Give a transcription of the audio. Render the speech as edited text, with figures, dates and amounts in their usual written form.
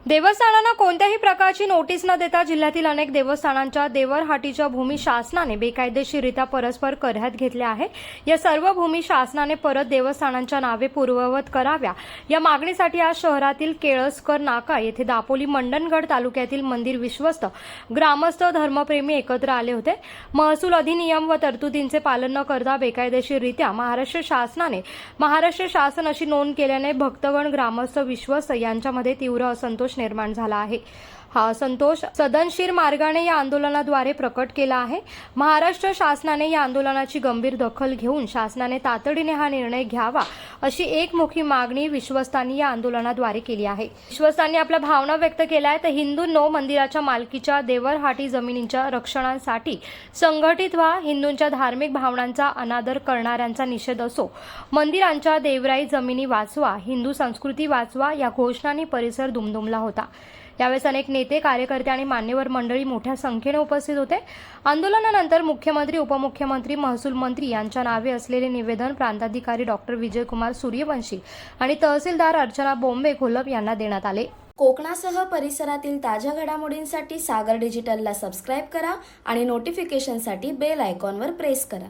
देवस्थानांना कोणत्याही प्रकारची नोटीस न देता जिल्ह्यातील अनेक देवस्थानांच्या देवरहाटीच्या भूमी शासनाने बेकायदेशीररित्या परस्पर कर्ह्यात घेतल्या आहे। या सर्व भूमी शासनाने परत देवस्थानांच्या नावे पूर्ववत कराव्या या मागणीसाठी आज शहरातील केळसकर नाका येथे दापोली मंडणगड तालुक्यातील मंदिर विश्वस्त ग्रामस्थ धर्मप्रेमी एकत्र आले होते। महसूल अधिनियम व तरतुदींचे पालन न करता बेकायदेशीररित्या महाराष्ट्र शासन अशी नोंद केल्याने भक्तगण ग्रामस्थ विश्वस्त यांच्यामध्ये तीव्र असंतोष निर्माण झाला आहे। हा असंतोष सदनशीर मार्गाने या आंदोलनाद्वारे प्रकट केला आहे। महाराष्ट्र शासनाने या आंदोलनाची गंभीर दखल घेऊन शासनाने तातडीने हा निर्णय घ्यावा अशी एकमुखी मागणी विश्वस्तांनी या आंदोलनाद्वारे केली आहे। विश्वस्तांनी आपल्या भावना व्यक्त केल्या आहेत। हिंदूंनो, मंदिराच्या मालकीच्या देवरहाटी जमिनींच्या रक्षणासाठी संघटित व्हा। हिंदूंच्या धार्मिक भावनांचा अनादर करणाऱ्यांचा निषेध असो। मंदिरांच्या देवराई जमिनी वाचवा, हिंदू संस्कृती वाचवा या घोषणांनी परिसर दुमदुमला होता। यावेळेस अनेक नेते, कार्यकर्ते आणि मान्यवर मंडळी मोठ्या संख्येने उपस्थित होते। आंदोलनानंतर मुख्यमंत्री, उपमुख्यमंत्री, महसूल मंत्री यांच्या नावे असलेले निवेदन प्रांताधिकारी डॉक्टर विजयकुमार सूर्यवंशी आणि तहसीलदार अर्चना बोंबे घोलप यांना देण्यात आले। कोकणासह परिसरातील ताज्या घडामोडींसाठी सागर डिजिटलला सबस्क्राइब करा आणि नोटिफिकेशनसाठी बेल आयकॉनवर प्रेस करा।